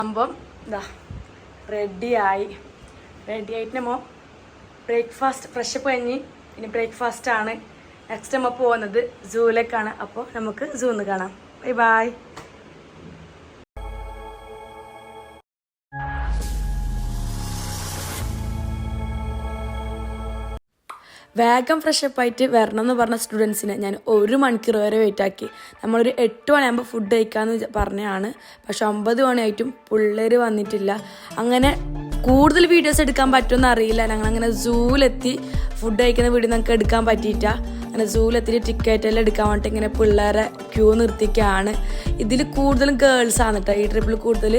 സംഭവം ഇതാ റെഡിയായിട്ട് നമ്മൾ ബ്രേക്ക്ഫാസ്റ്റ് ഫ്രഷപ്പ് കഴിഞ്ഞ് ഇനി ബ്രേക്ക്ഫാസ്റ്റ് ആണ്. നെക്സ്റ്റ് നമ്മൾ പോകുന്നത് സൂവിലേക്കാണ്. അപ്പോൾ നമുക്ക് സൂന്ന് കാണാം. Bye bye. വേഗം ഫ്രഷപ്പായിട്ട് വരണം എന്ന് പറഞ്ഞ സ്റ്റുഡൻസിനെ ഞാൻ 1 മണിക്കൂർ വരെ വെയിറ്റ് ആക്കി. നമ്മളൊരു 8 മണിയാകുമ്പോൾ ഫുഡ് കഴിക്കാമെന്ന് പറഞ്ഞതാണ്. പക്ഷെ 9 മണിയായിട്ടും പിള്ളേർ വന്നിട്ടില്ല. അങ്ങനെ കൂടുതൽ വീഡിയോസ് എടുക്കാൻ പറ്റുമെന്ന് അറിയില്ല. ഞങ്ങളങ്ങനെ സൂവിലെത്തി ഫുഡ് കഴിക്കുന്ന വീഡിയോ നമുക്ക് എടുക്കാൻ പറ്റിയിട്ട. അങ്ങനെ സൂവിലെത്തിയിട്ട് ടിക്കറ്റെല്ലാം എടുക്കാൻ വേണ്ടിയിട്ട് ഇങ്ങനെ പിള്ളേരെ ക്യൂ നിർത്തിക്കുകയാണ്. ഇതിൽ കൂടുതലും ഗേൾസാണ് കേട്ടോ. ഈ ട്രിപ്പിൽ കൂടുതൽ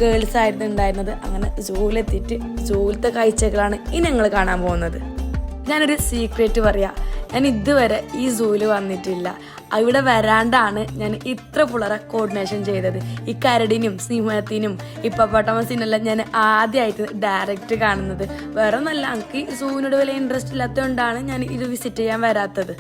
ഗേൾസ് ആയിരുന്നു ഉണ്ടായിരുന്നത്. അങ്ങനെ സൂവിലെത്തിയിട്ട് സൂവിലത്തെ കാഴ്ചകളാണ് ഇനി ഞങ്ങൾ കാണാൻ പോകുന്നത്. ഞാനൊരു സീക്രറ്റ് പറയാം. ഞാൻ ഇതുവരെ ഈ സൂവിൽ വന്നിട്ടില്ല. അവിടെ വരാണ്ടാണ് ഞാൻ ഇത്ര പിള്ളേരെ കോർഡിനേഷൻ ചെയ്തത്. ഈ കരടിനും സിംഹത്തിനും ഹിപ്പോപ്പൊട്ടാമസിനെല്ലാം ഞാൻ ആദ്യമായിട്ട് ഡയറക്റ്റ് കാണുന്നത്. വേറെ ഒന്നല്ല, എനിക്ക് ഈ സൂവിനോട് വലിയ ഇൻട്രസ്റ്റ് ഇല്ലാത്തതുകൊണ്ടാണ് ഞാൻ ഇത് വിസിറ്റ് ചെയ്യാൻ വരാത്തത്.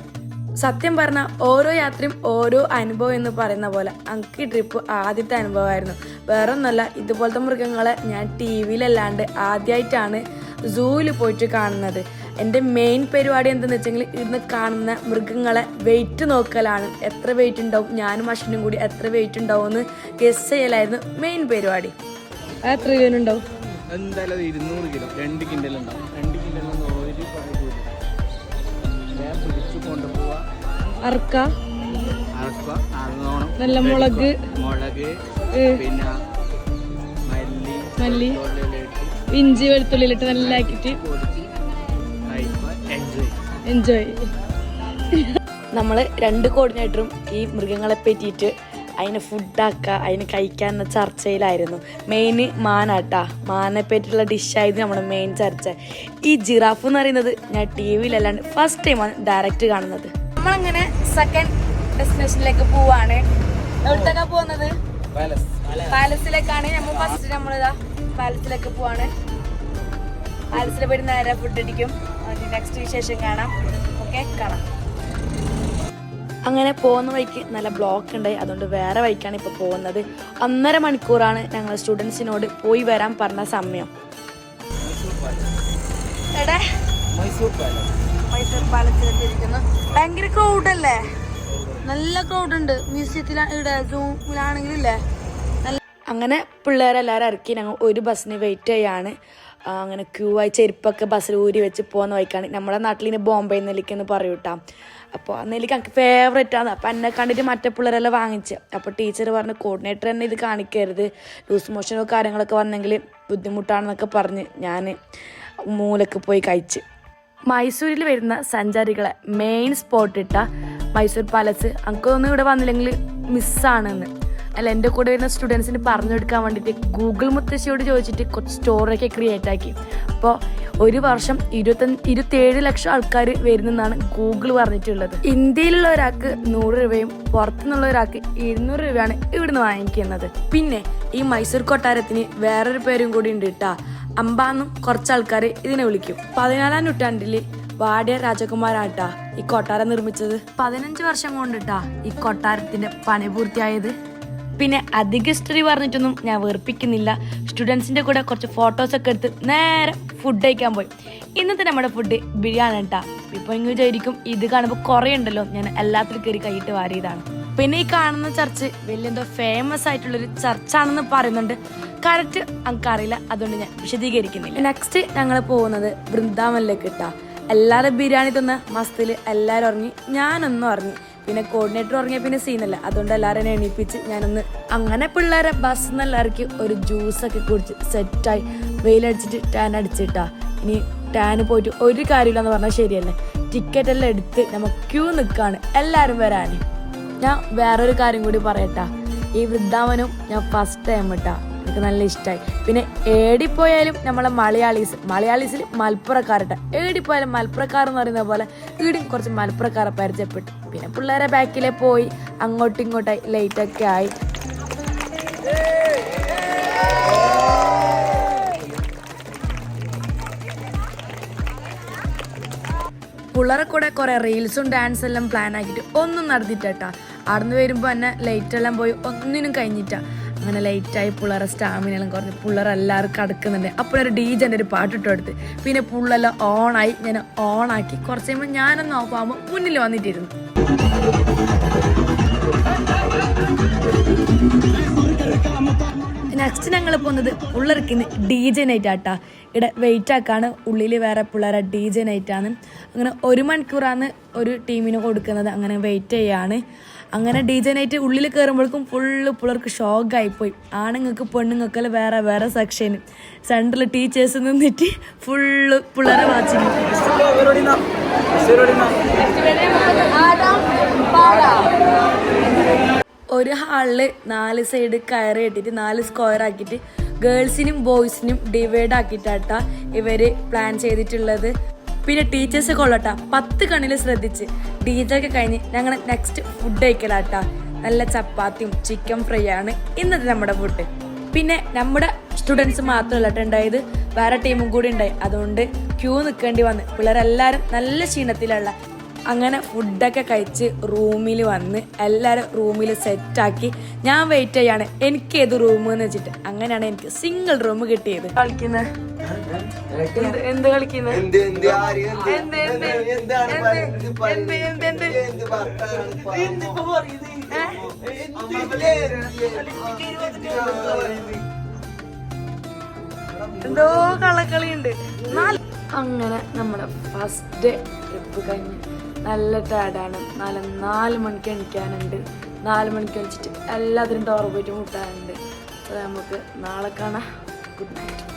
സത്യം പറഞ്ഞാൽ ഓരോ യാത്രയും ഓരോ അനുഭവം എന്ന് പറയുന്ന പോലെ എനിക്ക് ഈ ട്രിപ്പ് ആദ്യത്തെ അനുഭവമായിരുന്നു. വേറെ ഒന്നല്ല, ഇതുപോലത്തെ മൃഗങ്ങളെ ഞാൻ TV-ലല്ലാണ്ട് ആദ്യമായിട്ടാണ് സൂവിൽ പോയിട്ട് കാണുന്നത്. എൻ്റെ മെയിൻ പരിപാടി എന്താണെന്ന് വെച്ചെങ്കിൽ ഇന്ന് കാണുന്ന മൃഗങ്ങളെ വെയിറ്റ് നോക്കലാണ്. എത്ര വെയിറ്റ് ഉണ്ടാവും, ഞാനും അശ്വിനും കൂടി എത്ര വെയിറ്റ് ഉണ്ടാവും എന്ന് ഗസ് ചെയ്യലായിരുന്നു മെയിൻ പരിപാടി. എത്ര കിലോ ഉണ്ടാവും? എന്തായാലും 200 കിലോ, 2 കിൻഡൽ ഉണ്ടാവും. 2 കിൻഡൽ കൊണ്ടുപോവാ. അറക്ക നല്ല മുളക്, പിന്നെ മല്ലി, ഇഞ്ചി, വെളുത്തുള്ളിലിട്ട് നല്ല ആക്കിയിട്ട് എൻജോയ്. നമ്മൾ 2 കോർഡിനേറ്ററും ഈ മൃഗങ്ങളെ പറ്റിയിട്ട് അതിന് ഫുഡാക്കുക, അതിന് കഴിക്കാമെന്ന ചർച്ചയിലായിരുന്നു. മെയിൻ മാനാട്ടാ, മാനെ പറ്റിയിട്ടുള്ള ഡിഷായിരുന്നു നമ്മുടെ മെയിൻ ചർച്ച. ഈ ജിറാഫ് എന്ന് പറയുന്നത് ഞാൻ TV-ലല്ലാണ്ട് ഫസ്റ്റ് ടൈമാണ് ഡയറക്റ്റ് കാണുന്നത്. നമ്മളങ്ങനെ സെക്കൻഡ് ഡെസ്റ്റിനേഷനിലേക്ക് പോവാണ്. എവിടത്തേക്കാ പോകുന്നത്? പാലസിലേക്കാണ്. നമ്മൾ ഫസ്റ്റ് നമ്മളിതാ പാലസിലേക്ക് പോവാണ്. പാലസിൽ പോയി നേരെ ഫുഡ് അടിക്കും. നെക്സ്റ്റ് വിശേഷം കാണാം. ഓക്കെ, കാണാം. അങ്ങനെ പോകുന്ന വഴിക്ക് നല്ല ബ്ലോക്ക് ഉണ്ടായി. അതുകൊണ്ട് വേറെ വഴിക്കാണ് ഇപ്പോൾ പോകുന്നത്. 1.5 മണിക്കൂറാണ് ഞങ്ങൾ സ്റ്റുഡൻസിനോട് പോയി വരാൻ പറഞ്ഞ സമയം. മൈസൂർ പാലസിലെത്തിയിരിക്കുന്നു. ഭയങ്കര ക്രൗഡല്ലേ, നല്ല ക്രൗഡ് ഉണ്ട്. മ്യൂസിയത്തിലാണ്, ഇവിടെ സൂമിലാണെങ്കിലല്ലേ നല്ല. അങ്ങനെ പിള്ളേരെല്ലാവരും ഇറക്കി ഞങ്ങൾ ഒരു ബസ്സിന് വെയിറ്റ് ചെയ്യാണ്. അങ്ങനെ ക്യൂ ആയി ചെരുപ്പൊക്കെ ബസ്സിൽ ഊരി വെച്ച് പോകുന്ന വഴിക്കാണ്. നമ്മുടെ നാട്ടിൽ ഇനി ബോംബെ നെല്ലിക്കെന്ന് പറയും കേട്ടോ. അപ്പോൾ ആ നെല്ലിക്ക എനിക്ക് ഫേവറേറ്റ് ആണ്. അപ്പോൾ എന്നെ കണ്ടിട്ട് മറ്റേ പിള്ളേരെല്ലാം വാങ്ങിച്ച്. അപ്പോൾ ടീച്ചർ പറഞ്ഞു കോർഡിനേറ്റർ തന്നെ ഇത് കാണിക്കരുത്, ലൂസ് മോഷനോ കാര്യങ്ങളൊക്കെ വന്നെങ്കിൽ ബുദ്ധിമുട്ടാണെന്നൊക്കെ പറഞ്ഞ് ഞാൻ മൂലക്ക് പോയി കഴിച്ച്. മൈസൂരിൽ വരുന്ന സഞ്ചാരികളെ മെയിൻ സ്പോട്ട് ഇട്ട മൈസൂർ പാലസ് എനിക്കൊന്നും ഇവിടെ വന്നില്ലെങ്കിൽ മിസ്സാണെന്ന്. അല്ല, എൻ്റെ കൂടെ വരുന്ന സ്റ്റുഡൻസിന് പറഞ്ഞു കൊടുക്കാൻ വേണ്ടിയിട്ട് ഗൂഗിൾ മുത്തശ്ശിയോട് ചോദിച്ചിട്ട് കുറച്ച് സ്റ്റോറിയൊക്കെ ക്രിയേറ്റ് ആക്കി. അപ്പോൾ ഒരു വർഷം 27 ലക്ഷം ആൾക്കാർ വരുന്നെന്നാണ് ഗൂഗിൾ പറഞ്ഞിട്ടുള്ളത്. ഇന്ത്യയിലുള്ള ഒരാൾക്ക് 100 രൂപയും പുറത്തുനിന്നുള്ള ഒരാൾക്ക് 200 രൂപയാണ് ഇവിടുന്ന് വാങ്ങിക്കുന്നത്. പിന്നെ ഈ മൈസൂർ കൊട്ടാരത്തിന് വേറൊരു പേരും കൂടി ഉണ്ട് കേട്ടാ, അമ്പാന്നും കുറച്ച് ആൾക്കാർ ഇതിനെ വിളിക്കും. 14-ാം നൂറ്റാണ്ടിൽ വാടിയ രാജകുമാരാട്ടാ ഈ കൊട്ടാരം നിർമ്മിച്ചത്. 15 വർഷം കൊണ്ടിട്ടാ ഈ കൊട്ടാരത്തിന്റെ പണി പൂർത്തിയായത്. പിന്നെ അധിക ഹിസ്റ്ററി പറഞ്ഞിട്ടൊന്നും ഞാൻ വെറുപ്പിക്കുന്നില്ല. സ്റ്റുഡൻസിന്റെ കൂടെ കുറച്ച് ഫോട്ടോസൊക്കെ എടുത്ത് നേരെ ഫുഡ് കഴിക്കാൻ പോയി. ഇന്നത്തെ നമ്മുടെ ഫുഡ് ബിരിയാണി കേട്ടാ. ഇപ്പൊ ഇങ്ങനെ വിചാരിക്കും ഇത് കാണുമ്പോൾ കുറേ ഉണ്ടല്ലോ, ഞാൻ എല്ലാത്തിലും കയറി കൈയിട്ട് വാരിയതാണ്. പിന്നെ ഈ കാണുന്ന ചർച്ച് വലിയ ഫേമസ് ആയിട്ടുള്ളൊരു ചർച്ചാണെന്ന് പറയുന്നുണ്ട്. കറക്റ്റ് എനിക്കറിയില്ല, അതുകൊണ്ട് ഞാൻ വിശദീകരിക്കുന്നില്ല. നെക്സ്റ്റ് ഞങ്ങൾ പോകുന്നത് വൃന്ദാവനിലേക്ക് ഇട്ടാ. എല്ലാവരും ബിരിയാണി തിന്ന മസ്തിൽ എല്ലാവരും ഉറങ്ങി, ഞാനൊന്നും ഉറങ്ങി. പിന്നെ കോർഡിനേറ്റർ ഉറങ്ങിയ പിന്നെ സീനല്ല, അതുകൊണ്ട് എല്ലാവരും എണീപ്പിച്ച് ഞാനൊന്ന്. അങ്ങനെ പിള്ളേരെ ബസ്സിൽ നിന്ന് എല്ലാവർക്കും ഒരു ജ്യൂസൊക്കെ കുടിച്ച് സെറ്റായി വെയിലടിച്ചിട്ട് ടാൻ അടിച്ചിട്ടാ. ഇനി ടാന് പോയിട്ട് ഒരു കാര്യമില്ലെന്ന് പറഞ്ഞാൽ ശരിയല്ലേ. ടിക്കറ്റ് എല്ലാം എടുത്ത് നമ്മൾ ക്യൂ നിൽക്കുകയാണ് എല്ലാവരും വരാൻ. ഞാൻ വേറൊരു കാര്യം കൂടി പറയട്ടാ, ഈ വൃന്ദാവനും ഞാൻ ഫസ്റ്റ് ടൈം ഇട്ടാ, എനിക്ക് നല്ല ഇഷ്ടമായി. പിന്നെ ഏടിപ്പോയാലും നമ്മളെ മലയാളീസിൽ മലപ്പുറക്കാരട്ട. ഏടിപ്പോയാലും മലപ്പുറക്കാർ എന്ന് പറയുന്ന പോലെ ഈടും കുറച്ച് മലപ്പുറക്കാരെ പരിചയപ്പെട്ടു. പിന്നെ പിള്ളേരെ ബാക്കിലെ പോയി അങ്ങോട്ടും ഇങ്ങോട്ടായി ലൈറ്റൊക്കെ ആയി. പിള്ളേരെ കൂടെ കുറെ റീൽസും ഡാൻസ് എല്ലാം പ്ലാൻ ആക്കിയിട്ട് ഒന്നും നടത്തിയിട്ടാ. അവിടുന്ന് വരുമ്പോൾ തന്നെ ലൈറ്റ് എല്ലാം പോയി ഒന്നിനും കഴിഞ്ഞിട്ടാ. അങ്ങനെ ലൈറ്റായി പിള്ളേരെ സ്റ്റാമിനെല്ലാം കുറഞ്ഞ് പിള്ളേരെല്ലാവരും കിടക്കുന്നുണ്ട്. അപ്പോഴൊരു DJ ഒരു പാട്ടിട്ട് കൊടുത്ത് പിന്നെ പിള്ളെല്ലാം ഓണായി. ഞാൻ ഓണാക്കി കുറച്ച് കഴിയുമ്പോൾ ഞാനൊന്ന് ഓഫാകുമ്പോൾ മുന്നിൽ വന്നിട്ടിരുന്നു. നെക്സ്റ്റ് ഞങ്ങൾ പോകുന്നത് പിള്ളേർക്ക് DJ നൈറ്റ് ആട്ടാ. ഇവിടെ വെയിറ്റ് ആക്കാണ്. ഉള്ളിൽ വേറെ പിള്ളേരെ DJ നൈറ്റാണ്. അങ്ങനെ 1 മണിക്കൂറാണ് ഒരു ടീമിന് കൊടുക്കുന്നത്. അങ്ങനെ വെയിറ്റ് ചെയ്യാണ്. അങ്ങനെ DJ നൈറ്റ് ഉള്ളിൽ കയറുമ്പോഴേക്കും ഫുള്ള് പിള്ളേർക്ക് ഷോക്കായിപ്പോയി. ആണുങ്ങൾക്ക് പെണ്ണുങ്ങൾക്കെല്ലാം വേറെ വേറെ സെക്ഷന്. സെൻറ്ററിൽ ടീച്ചേഴ്സ് നിന്നിട്ട് ഫുള്ള് പിള്ളേരെ വാച്ചിങ്. ഒരു ഹാളിൽ 4 സൈഡ് കയറി ഇട്ടിട്ട് 4 സ്ക്വയർ ആക്കിയിട്ട് ഗേൾസിനും ബോയ്സിനും ഡിവൈഡ് ആക്കിയിട്ടാട്ടാ ഇവർ പ്ലാൻ ചെയ്തിട്ടുള്ളത്. പിന്നെ ടീച്ചേഴ്സ് കൊള്ളട്ടാ 10 കണ്ണിൽ ശ്രദ്ധിച്ച്. DJ ഒക്കെ കഴിഞ്ഞ് ഞങ്ങൾ നെക്സ്റ്റ് ഫുഡ് കഴിക്കലാട്ടാ. നല്ല ചപ്പാത്തിയും ചിക്കൻ ഫ്രൈ ആണ് ഇന്നത്തെ നമ്മുടെ ഫുഡ്. പിന്നെ നമ്മുടെ സ്റ്റുഡൻസ് മാത്രമല്ല ഉണ്ടായത്, വേറെ ടീമും കൂടി ഉണ്ടായി. അതുകൊണ്ട് ക്യൂ നിൽക്കേണ്ടി വന്ന് പിള്ളേരെല്ലാവരും നല്ല ക്ഷീണത്തിലുള്ള. അങ്ങനെ ഫുഡൊക്കെ കഴിച്ച് റൂമിൽ വന്ന് എല്ലാവരും റൂമിൽ സെറ്റാക്കി. ഞാൻ വെയിറ്റ് ചെയ്യാണ് എനിക്ക് ഏത് റൂം എന്ന് വെച്ചിട്ട്. അങ്ങനെയാണ് എനിക്ക് സിംഗിൾ റൂം കിട്ടിയത്. കളിക്കുന്നത് എന്ത് കളിക്കുന്നത് എന്തോ കളക്കളിയുണ്ട്. അങ്ങനെ നമ്മുടെ ഫസ്റ്റ് ട്രിപ്പ് കഴിഞ്ഞ് നല്ല ടയർഡാണ്. 4 മണിക്ക് എണിക്കാനുണ്ട്. 4 മണിക്ക് എണിച്ചിട്ട് എല്ലാത്തിനും ടോർ പോയിട്ട് മുട്ടാനുണ്ട്. അപ്പോൾ നമുക്ക് നാളെ കാണാം. Good night.